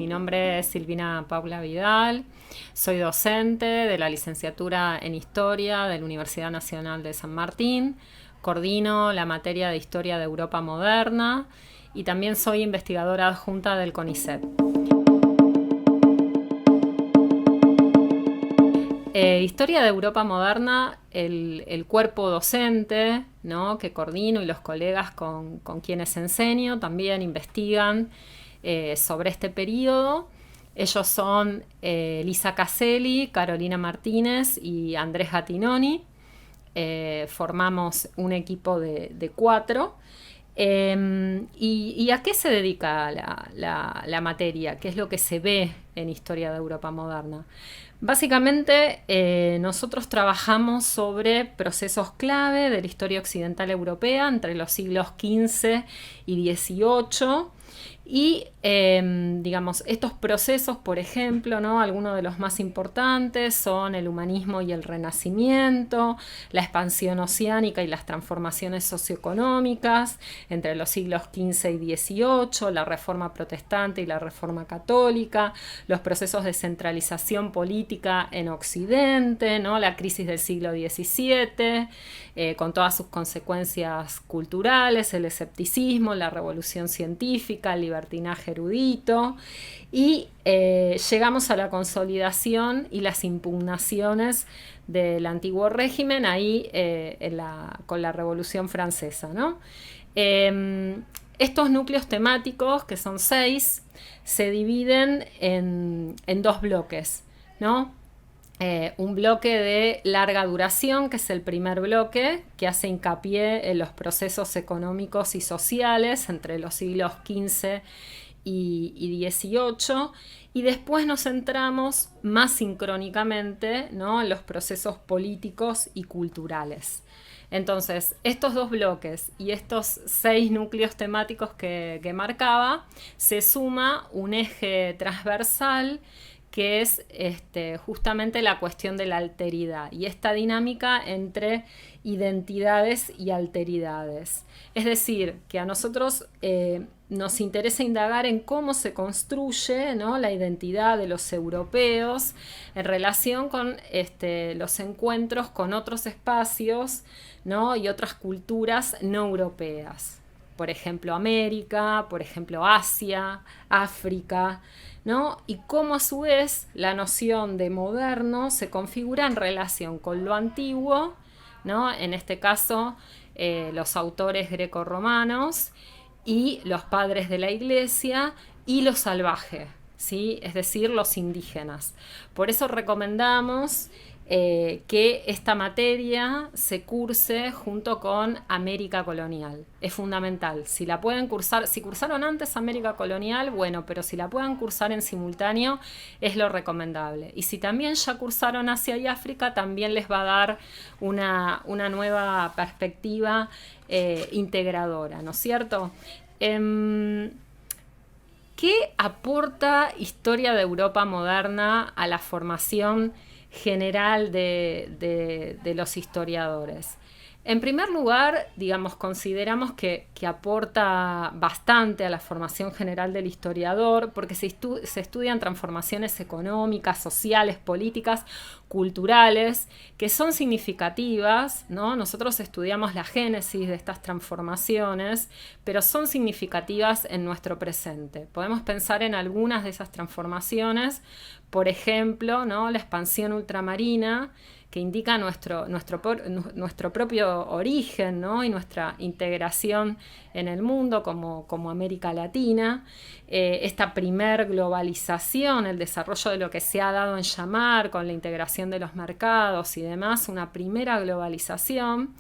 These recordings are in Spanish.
mi nombre es Silvina Paula Vidal, soy docente de la licenciatura en Historia de la Universidad Nacional de San Martín, coordino la materia de Historia de Europa Moderna y también soy investigadora adjunta del CONICET. Historia de Europa Moderna, el cuerpo docente, ¿no?, que coordino y los colegas con quienes enseño también investigan sobre este periodo. Ellos son Lisa Caselli, Carolina Martínez y Andrés Gattinoni. Formamos un equipo de 4. ¿Y a qué se dedica la materia? ¿Qué es lo que se ve en Historia de Europa Moderna? Básicamente, nosotros trabajamos sobre procesos clave de la historia occidental europea entre los siglos XV y XVIII. Y, digamos, estos procesos, por ejemplo, ¿no?, algunos de los más importantes son el humanismo y el renacimiento, la expansión oceánica y las transformaciones socioeconómicas entre los siglos XV y XVIII, la reforma protestante y la reforma católica, los procesos de centralización política en Occidente, ¿no?, la crisis del siglo XVII, con todas sus consecuencias culturales, el escepticismo, la revolución científica, el libertinaje erudito, y llegamos a la consolidación y las impugnaciones del antiguo régimen ahí con la Revolución Francesa, ¿no? Estos núcleos temáticos, que son 6, se dividen en 2 bloques, ¿no? Un bloque de larga duración, que es el primer bloque, que hace hincapié en los procesos económicos y sociales entre los siglos XV y XVIII, y después nos centramos más sincrónicamente, ¿no?, en los procesos políticos y culturales. Entonces, estos 2 bloques y estos 6 núcleos temáticos que marcaba, se suma un eje transversal que es justamente la cuestión de la alteridad y esta dinámica entre identidades y alteridades. Es decir, que a nosotros nos interesa indagar en cómo se construye, ¿no?, la identidad de los europeos en relación con los encuentros con otros espacios, ¿no?, y otras culturas no europeas. Por ejemplo, América, por ejemplo, Asia, África, ¿no? Y cómo a su vez la noción de moderno se configura en relación con lo antiguo, ¿no?, en este caso los autores grecorromanos y los padres de la iglesia y lo salvaje, ¿sí?, es decir, los indígenas. Por eso recomendamos que esta materia se curse junto con América Colonial. Es fundamental. Si la pueden cursar, si cursaron antes América Colonial, bueno, pero si la pueden cursar en simultáneo, es lo recomendable. Y si también ya cursaron Asia y África, también les va a dar una nueva perspectiva integradora, ¿no es cierto? ¿Qué aporta Historia de Europa Moderna a la formación general de los historiadores? En primer lugar, digamos, consideramos que aporta bastante a la formación general del historiador, porque se estudian transformaciones económicas, sociales, políticas, culturales, que son significativas, ¿no? Nosotros estudiamos la génesis de estas transformaciones, pero son significativas en nuestro presente. Podemos pensar en algunas de esas transformaciones, por ejemplo, ¿no?, la expansión ultramarina, que indica nuestro propio origen, ¿no?, y nuestra integración en el mundo como América Latina, esta primer globalización, el desarrollo de lo que se ha dado en llamar con la integración de los mercados y demás, una primera globalización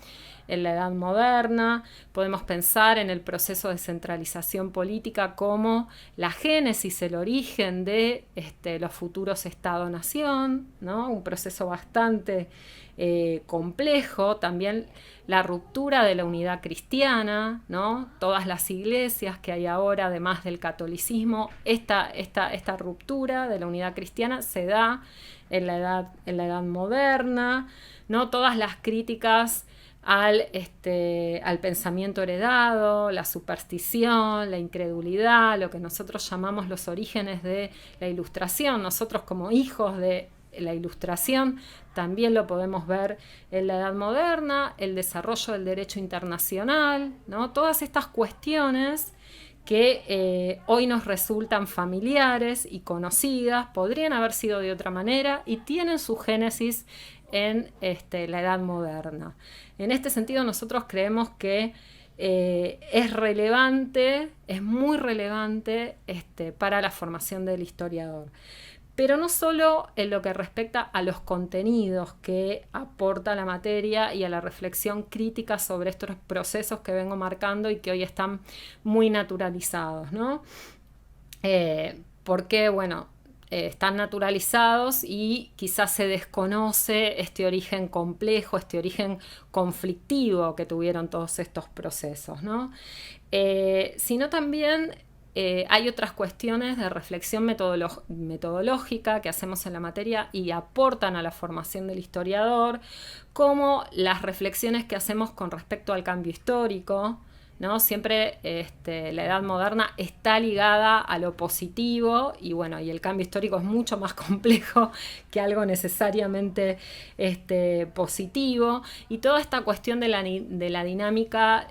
en la Edad Moderna. Podemos pensar en el proceso de centralización política como la génesis, el origen de los futuros Estado-Nación, ¿no?, un proceso bastante complejo. También la ruptura de la unidad cristiana, ¿no?, todas las iglesias que hay ahora, además del catolicismo, esta ruptura de la unidad cristiana se da en la edad moderna, ¿no?, todas las críticas al pensamiento heredado, la superstición, la incredulidad, lo que nosotros llamamos los orígenes de la Ilustración. Nosotros como hijos de la Ilustración también lo podemos ver en la Edad Moderna, el desarrollo del derecho internacional, ¿no? Todas estas cuestiones que hoy nos resultan familiares y conocidas, podrían haber sido de otra manera y tienen su génesis en la Edad Moderna. En este sentido, nosotros creemos que es relevante, es muy relevante para la formación del historiador. Pero no solo en lo que respecta a los contenidos que aporta la materia y a la reflexión crítica sobre estos procesos que vengo marcando y que hoy están muy naturalizados, ¿no? Porque, bueno, están naturalizados y quizás se desconoce este origen complejo, este origen conflictivo que tuvieron todos estos procesos, ¿no? Sino también hay otras cuestiones de reflexión metodológica que hacemos en la materia y aportan a la formación del historiador, como las reflexiones que hacemos con respecto al cambio histórico, ¿no? Siempre la Edad Moderna está ligada a lo positivo y bueno, y el cambio histórico es mucho más complejo que algo necesariamente positivo, y toda esta cuestión de la dinámica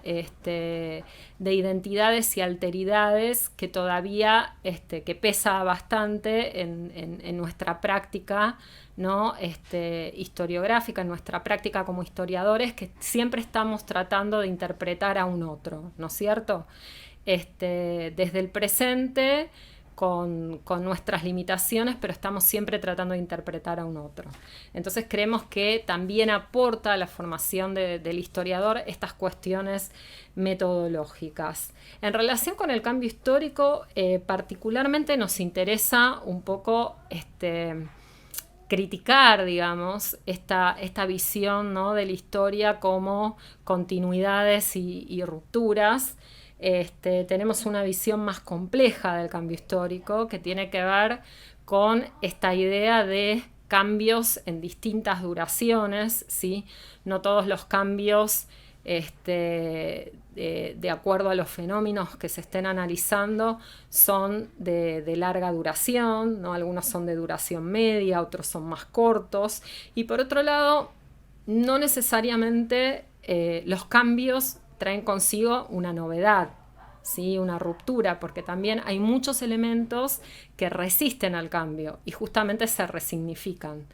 de identidades y alteridades que todavía que pesa bastante en nuestra práctica, ¿no? Historiográfica, en nuestra práctica como historiadores, que siempre estamos tratando de interpretar a un otro, ¿no es cierto? Desde el presente, con nuestras limitaciones, pero estamos siempre tratando de interpretar a un otro. Entonces creemos que también aporta a la formación del historiador estas cuestiones metodológicas. En relación con el cambio histórico, particularmente nos interesa un poco criticar, digamos, esta visión, ¿no?, de la historia como continuidades y rupturas. Tenemos una visión más compleja del cambio histórico que tiene que ver con esta idea de cambios en distintas duraciones, ¿sí? No todos los cambios de acuerdo a los fenómenos que se estén analizando son de larga duración, ¿no? Algunos son de duración media, otros son más cortos, y por otro lado, no necesariamente los cambios traen consigo una novedad, ¿sí? Una ruptura, porque también hay muchos elementos que resisten al cambio y justamente se resignifican.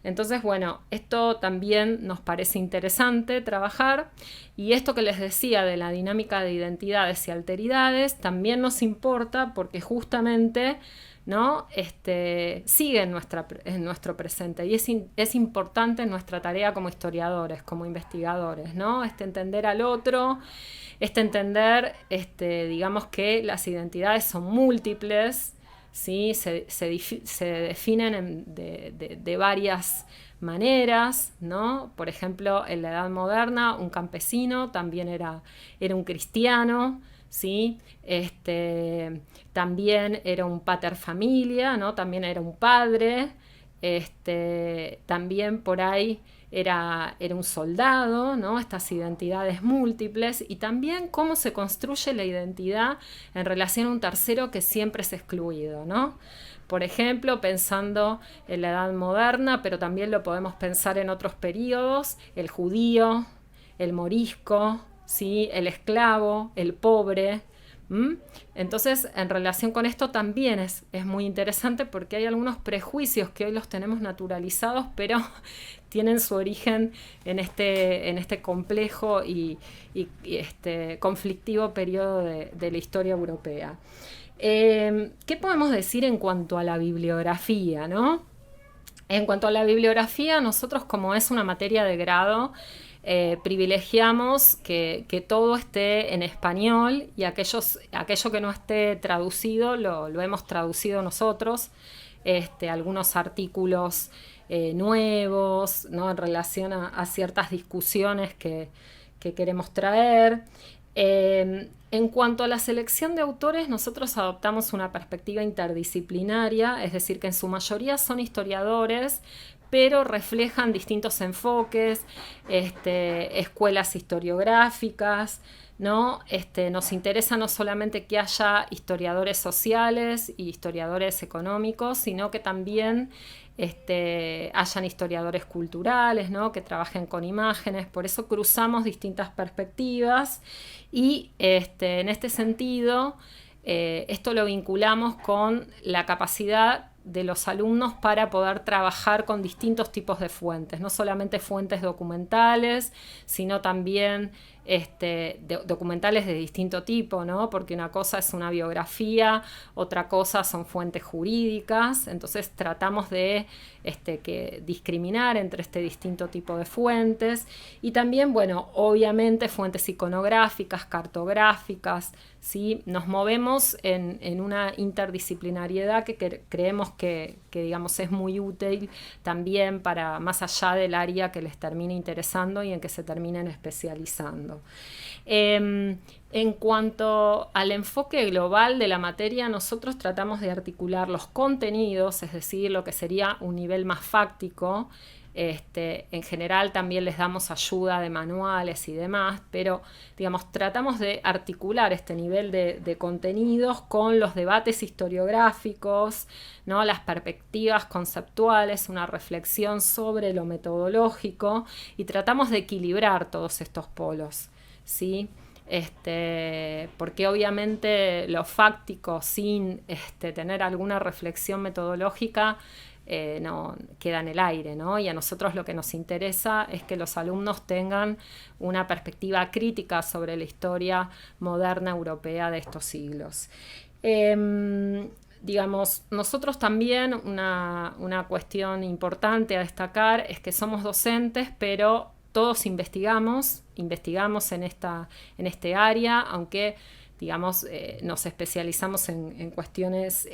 Entonces, bueno, esto también nos parece interesante trabajar, y esto que les decía de la dinámica de identidades y alteridades también nos importa porque justamente, ¿no?, sigue en nuestro presente, y es importante en nuestra tarea como historiadores, como investigadores, ¿no? Entender al otro, entender, digamos, que las identidades son múltiples, ¿sí? Se definen de varias maneras, ¿no? Por ejemplo, en la Edad Moderna, un campesino también era un cristiano, ¿sí? También era un pater familia, ¿no? También era un padre, también por ahí era un soldado, ¿no? Estas identidades múltiples, y también cómo se construye la identidad en relación a un tercero que siempre es excluido, ¿no? Por ejemplo, pensando en la Edad Moderna, pero también lo podemos pensar en otros periodos, el judío, el morisco, ¿sí? El esclavo, el pobre. Entonces, en relación con esto también es muy interesante, porque hay algunos prejuicios que hoy los tenemos naturalizados, pero tienen su origen en este complejo y conflictivo periodo de la historia europea. ¿Qué podemos decir en cuanto a la bibliografía, ¿no? En cuanto a la bibliografía, nosotros, como es una materia de grado, privilegiamos que todo esté en español, y aquello que no esté traducido lo hemos traducido nosotros, algunos artículos nuevos, ¿no?, en relación a ciertas discusiones que queremos traer. En cuanto a la selección de autores, nosotros adoptamos una perspectiva interdisciplinaria, es decir, que en su mayoría son historiadores, pero reflejan distintos enfoques, escuelas historiográficas, ¿no? Nos interesa no solamente que haya historiadores sociales y historiadores económicos, sino que también hayan historiadores culturales, ¿no? Que trabajen con imágenes. Por eso cruzamos distintas perspectivas y en este sentido esto lo vinculamos con la capacidad de los alumnos para poder trabajar con distintos tipos de fuentes, no solamente fuentes documentales, sino también documentales de distinto tipo, ¿no? Porque una cosa es una biografía, otra cosa son fuentes jurídicas, entonces tratamos de discriminar entre este distinto tipo de fuentes y también, bueno, obviamente fuentes iconográficas, cartográficas, ¿sí? Nos movemos en una interdisciplinariedad que creemos que digamos es muy útil también para más allá del área que les termine interesando y en que se terminen especializando. En cuanto al enfoque global de la materia, nosotros tratamos de articular los contenidos, es decir, lo que sería un nivel más fáctico. En general también les damos ayuda de manuales y demás, pero digamos, tratamos de articular este nivel de contenidos con los debates historiográficos, ¿no? Las perspectivas conceptuales, una reflexión sobre lo metodológico y tratamos de equilibrar todos estos polos, ¿sí? Porque obviamente lo fáctico sin tener alguna reflexión metodológica no queda en el aire, ¿no? Y a nosotros lo que nos interesa es que los alumnos tengan una perspectiva crítica sobre la historia moderna europea de estos siglos. Digamos, nosotros también una cuestión importante a destacar es que somos docentes, pero todos investigamos en este área, aunque digamos, nos especializamos en cuestiones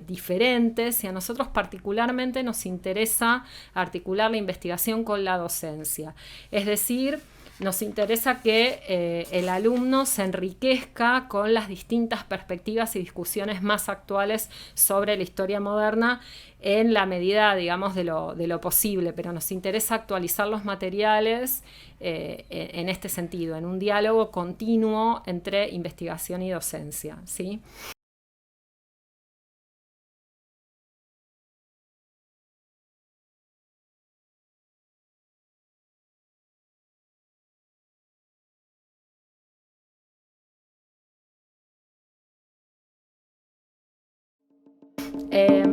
diferentes y a nosotros particularmente nos interesa articular la investigación con la docencia. Es decir, nos interesa que el alumno se enriquezca con las distintas perspectivas y discusiones más actuales sobre la historia moderna en la medida, digamos, de lo posible, pero nos interesa actualizar los materiales en este sentido, en un diálogo continuo entre investigación y docencia, ¿sí? Eh,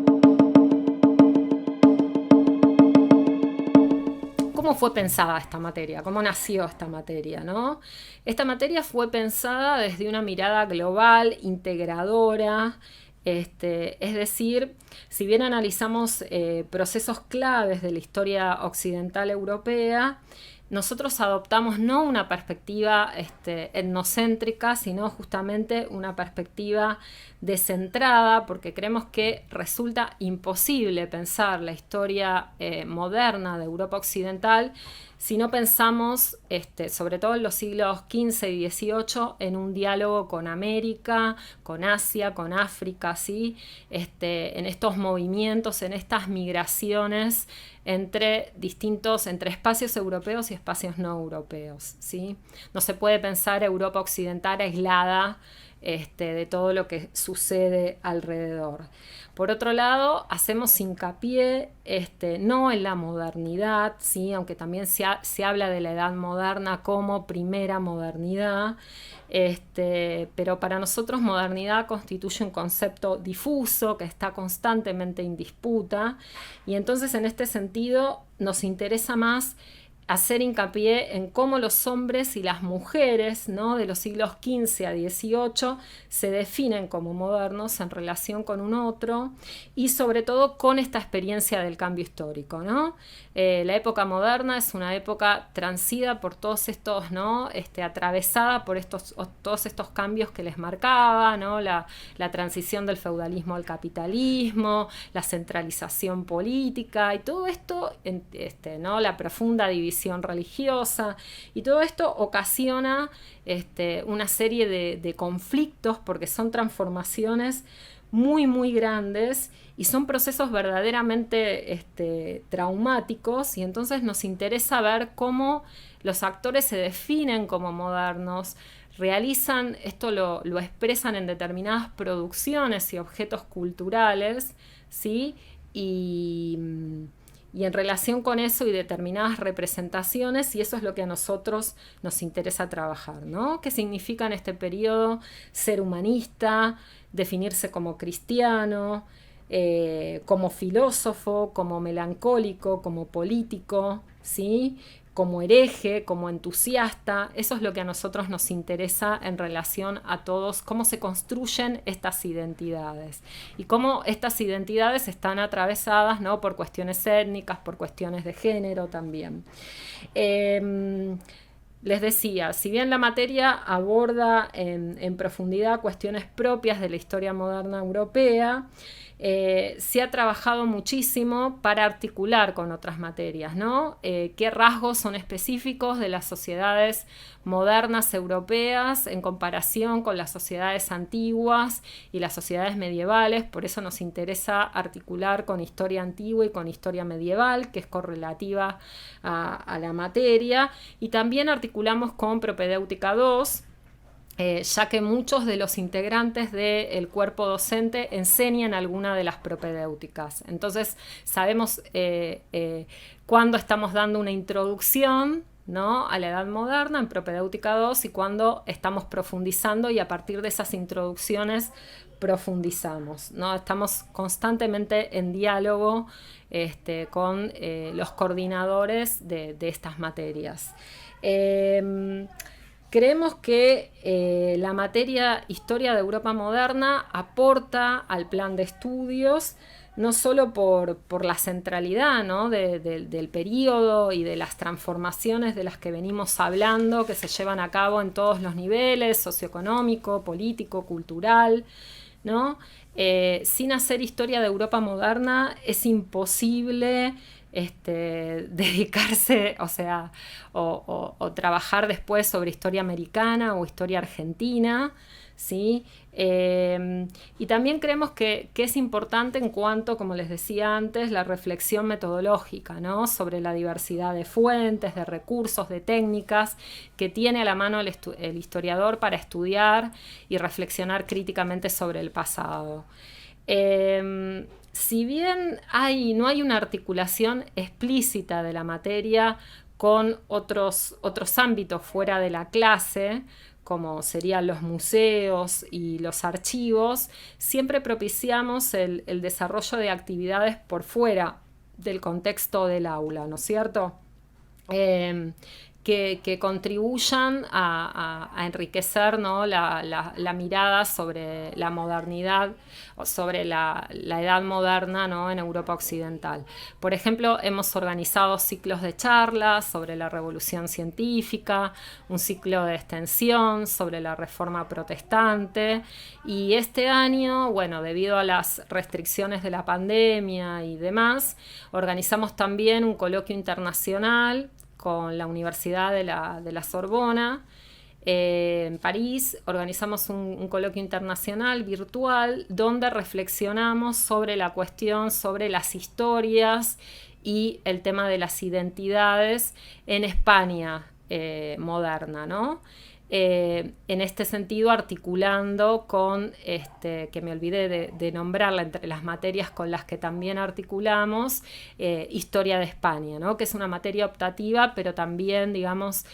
¿Cómo fue pensada esta materia? ¿Cómo nació esta materia, ¿no? Esta materia fue pensada desde una mirada global, integradora, es decir, si bien analizamos procesos claves de la historia occidental europea, nosotros adoptamos no una perspectiva etnocéntrica, sino justamente una perspectiva descentrada, porque creemos que resulta imposible pensar la historia moderna de Europa Occidental si no pensamos, sobre todo en los siglos XV y XVIII, en un diálogo con América, con Asia, con África, ¿sí? En estos movimientos, en estas migraciones entre espacios europeos y espacios no europeos, ¿sí? No se puede pensar Europa Occidental aislada de todo lo que sucede alrededor. Por otro lado, hacemos hincapié no en la modernidad, ¿sí? Aunque también se habla de la edad moderna como primera modernidad, pero para nosotros modernidad constituye un concepto difuso que está constantemente en disputa y entonces en este sentido nos interesa más hacer hincapié en cómo los hombres y las mujeres, ¿no? De los siglos XV a XVIII se definen como modernos en relación con un otro y sobre todo con esta experiencia del cambio histórico, ¿no? La época moderna es una época transida por todos estos, ¿no? Atravesada por todos estos cambios que les marcaba, ¿no? La transición del feudalismo al capitalismo, la centralización política y todo esto, ¿no? La profunda división religiosa y todo esto ocasiona una serie de conflictos porque son transformaciones muy, muy grandes y son procesos verdaderamente traumáticos, y entonces nos interesa ver cómo los actores se definen como modernos, realizan, esto lo expresan en determinadas producciones y objetos culturales, ¿sí? Y, y en relación con eso y determinadas representaciones, y eso es lo que a nosotros nos interesa trabajar, ¿no? ¿Qué significa en este periodo ser humanista, definirse como cristiano, como filósofo, como melancólico, como político, ¿sí? Como hereje, como entusiasta? Eso es lo que a nosotros nos interesa en relación a todos, cómo se construyen estas identidades y cómo estas identidades están atravesadas, ¿no?, por cuestiones étnicas, por cuestiones de género también. Les decía, si bien la materia aborda en profundidad cuestiones propias de la historia moderna europea, se ha trabajado muchísimo para articular con otras materias, ¿no? ¿Qué rasgos son específicos de las sociedades modernas europeas en comparación con las sociedades antiguas y las sociedades medievales? Por eso nos interesa articular con historia antigua y con historia medieval, que es correlativa a la materia, y también articulamos con propedéutica 2, ya que muchos de los integrantes del cuerpo docente enseñan alguna de las propedéuticas. Entonces sabemos cuándo estamos dando una introducción, ¿no?, a la edad moderna en propedéutica 2 y cuándo estamos profundizando, y a partir de esas introducciones profundizamos, ¿no? Estamos constantemente en diálogo con los coordinadores de estas materias. Creemos que la materia Historia de Europa Moderna aporta al plan de estudios, no solo por la centralidad, ¿no?, del periodo y de las transformaciones de las que venimos hablando, que se llevan a cabo en todos los niveles, socioeconómico, político, cultural, ¿no? Sin hacer historia de Europa moderna es imposible dedicarse, o sea, o trabajar después sobre historia americana o historia argentina, ¿sí? Y también creemos que es importante en cuanto, como les decía antes, la reflexión metodológica, ¿no?, sobre la diversidad de fuentes, de recursos, de técnicas que tiene a la mano el historiador para estudiar y reflexionar críticamente sobre el pasado. Si bien no hay una articulación explícita de la materia con otros ámbitos fuera de la clase, como serían los museos y los archivos, siempre propiciamos el desarrollo de actividades por fuera del contexto del aula, ¿no es cierto? Que contribuyan a enriquecer, ¿no?, la mirada sobre la modernidad o sobre la edad moderna, ¿no?, en Europa Occidental. Por ejemplo, hemos organizado ciclos de charlas sobre la Revolución Científica, un ciclo de extensión sobre la Reforma Protestante, y este año, bueno, debido a las restricciones de la pandemia y demás, organizamos también un coloquio internacional con la Universidad de la Sorbona, en París. Organizamos un coloquio internacional virtual donde reflexionamos sobre la cuestión, sobre las historias y el tema de las identidades en España moderna, ¿no? En este sentido, articulando con, que me olvidé de nombrarla entre las materias con las que también articulamos, Historia de España, ¿no?, que es una materia optativa, pero también, digamos,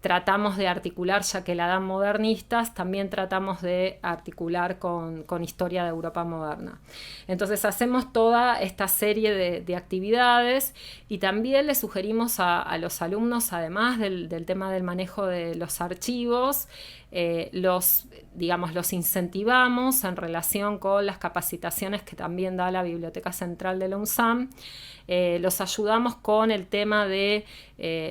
tratamos de articular, ya que la dan modernistas, también tratamos de articular con Historia de Europa Moderna. Entonces hacemos toda esta serie de actividades, y también les sugerimos a los alumnos, además del tema del manejo de los archivos, los incentivamos en relación con las capacitaciones que también da la Biblioteca Central de la UNSAM. Los ayudamos con el tema de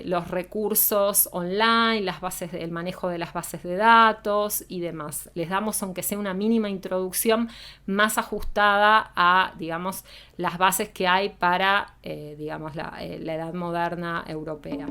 los recursos online, el manejo de las bases de datos y demás. Les damos, aunque sea una mínima introducción, más ajustada a, digamos, las bases que hay para, la edad moderna europea.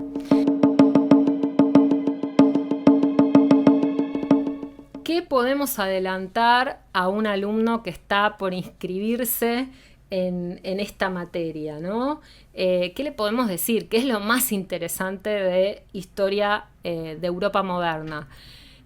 ¿qué podemos adelantar a un alumno que está por inscribirse en esta materia, ¿no? ¿Qué le podemos decir? ¿Qué es lo más interesante de historia de Europa moderna?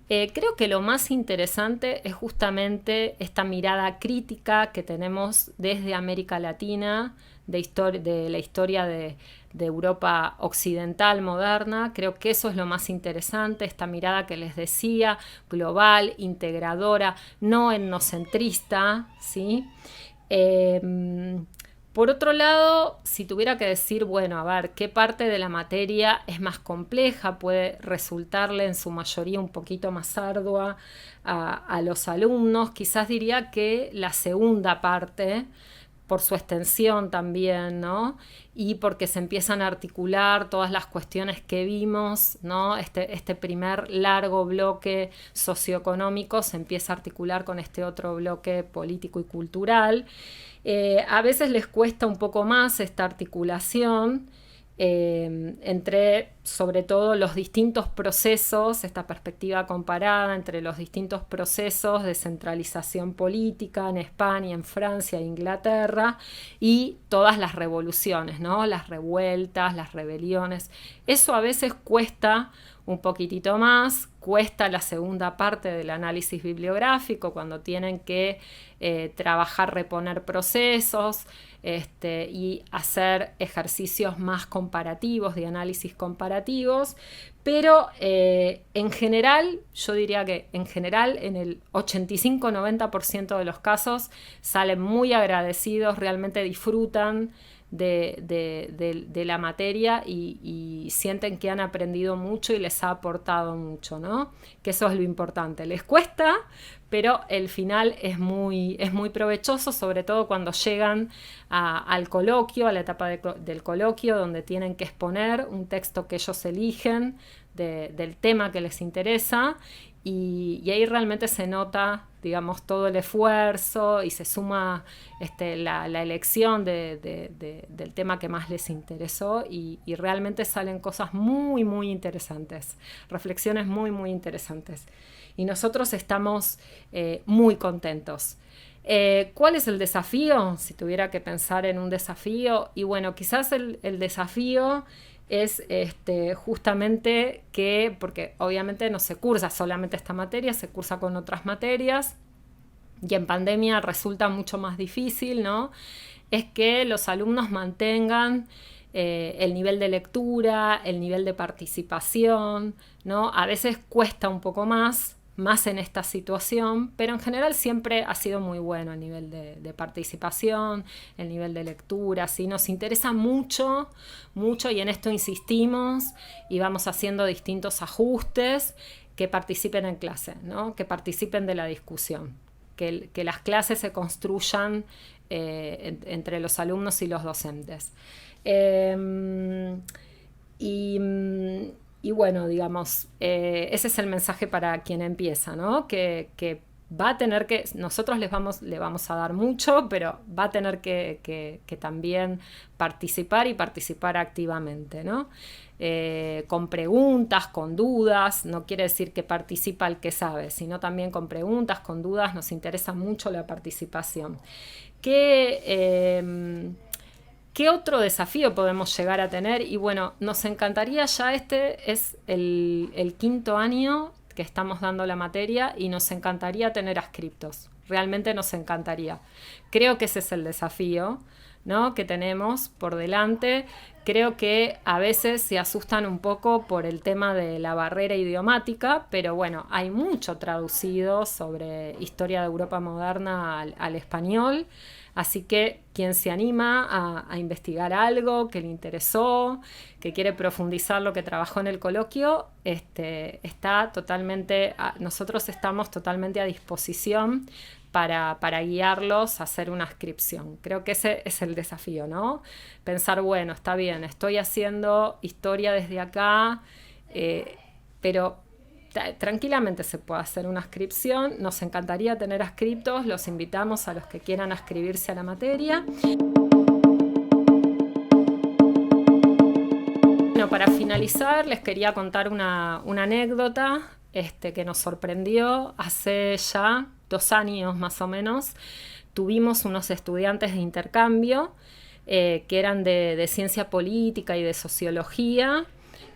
Creo que lo más interesante es justamente esta mirada crítica que tenemos desde América Latina, de la historia de Europa occidental moderna. Creo que eso es lo más interesante, esta mirada que les decía, global, integradora, no etnocentrista, ¿sí? Por otro lado, si tuviera que decir, bueno, a ver, ¿qué parte de la materia es más compleja? Puede resultarle en su mayoría un poquito más ardua a los alumnos. Quizás diría que la segunda parte, por su extensión también, ¿no? Y porque se empiezan a articular todas las cuestiones que vimos, ¿no? Este primer largo bloque socioeconómico se empieza a articular con este otro bloque político y cultural. A veces les cuesta un poco más esta articulación entre, sobre todo, los distintos procesos, esta perspectiva comparada entre los distintos procesos de centralización política en España, en Francia e Inglaterra, y todas las revoluciones, ¿no? Las revueltas, las rebeliones. Eso a veces cuesta un poquitito más, cuesta la segunda parte del análisis bibliográfico, cuando tienen que trabajar, reponer procesos y hacer ejercicios más comparativos, de análisis comparativos, pero en general, yo diría que en general en el 85-90% de los casos salen muy agradecidos, realmente disfrutan de la materia y sienten que han aprendido mucho y les ha aportado mucho, ¿no? Que eso es lo importante. Les cuesta, pero el final es muy provechoso, sobre todo cuando llegan al coloquio, a la etapa del coloquio, donde tienen que exponer un texto que ellos eligen del tema que les interesa, y ahí realmente se nota, digamos, todo el esfuerzo y se suma la elección del tema que más les interesó, y realmente salen cosas muy, muy interesantes, reflexiones muy, muy interesantes. Y nosotros estamos muy contentos. ¿Cuál es el desafío? Si tuviera que pensar en un desafío, y bueno, quizás el desafío es justamente que, porque obviamente no se cursa solamente esta materia, se cursa con otras materias, y en pandemia resulta mucho más difícil, ¿no? Es que los alumnos mantengan el nivel de lectura, el nivel de participación, ¿no? A veces cuesta un poco más en esta situación, pero en general siempre ha sido muy bueno el nivel de participación, el nivel de lectura, ¿sí? Nos interesa mucho, mucho, y en esto insistimos y vamos haciendo distintos ajustes, que participen en clase, ¿no? Que participen de la discusión, que las clases se construyan entre los alumnos y los docentes. Y bueno, digamos, ese es el mensaje para quien empieza, ¿no? Que va a tener que, nosotros le vamos a dar mucho, pero va a tener que también participar, y participar activamente, ¿no? Con preguntas, con dudas. No quiere decir que participa el que sabe, sino también con preguntas, con dudas. Nos interesa mucho la participación. ¿Qué otro desafío podemos llegar a tener? Y bueno, nos encantaría, ya este es el quinto año que estamos dando la materia, y nos encantaría tener adscriptos. Realmente nos encantaría. Creo que ese es el desafío, ¿no?, que tenemos por delante. Creo que a veces se asustan un poco por el tema de la barrera idiomática, pero bueno, hay mucho traducido sobre historia de Europa moderna al español. Así que quien se anima a investigar algo que le interesó, que quiere profundizar lo que trabajó en el coloquio, está totalmente, nosotros estamos totalmente a disposición para guiarlos a hacer una adscripción. Creo que ese es el desafío, ¿no? Pensar, bueno, está bien, estoy haciendo historia desde acá, pero tranquilamente se puede hacer una adscripción. Nos encantaría tener adscriptos, los invitamos a los que quieran adscribirse a la materia. Bueno, para finalizar les quería contar una anécdota. que nos sorprendió hace ya 2 años más o menos. Tuvimos unos estudiantes de intercambio que eran de ciencia política y de sociología,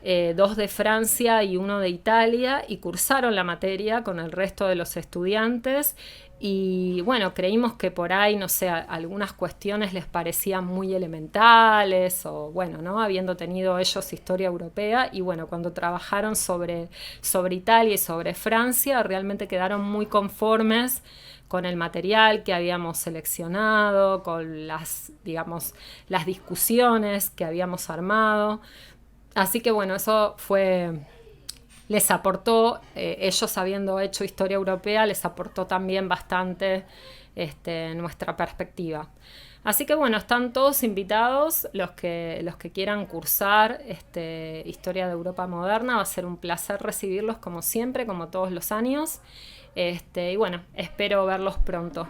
2 de Francia y 1 de Italia, y cursaron la materia con el resto de los estudiantes. Y bueno, creímos que por ahí, no sé, algunas cuestiones les parecían muy elementales o bueno, ¿no? Habiendo tenido ellos historia europea, y bueno, cuando trabajaron sobre Italia y sobre Francia, realmente quedaron muy conformes con el material que habíamos seleccionado, con digamos, las discusiones que habíamos armado. Así que bueno, eso les aportó, ellos habiendo hecho historia europea, les aportó también bastante nuestra perspectiva. Así que bueno, están todos invitados los que quieran cursar Historia de Europa Moderna. Va a ser un placer recibirlos como siempre, como todos los años. Y bueno, espero verlos pronto.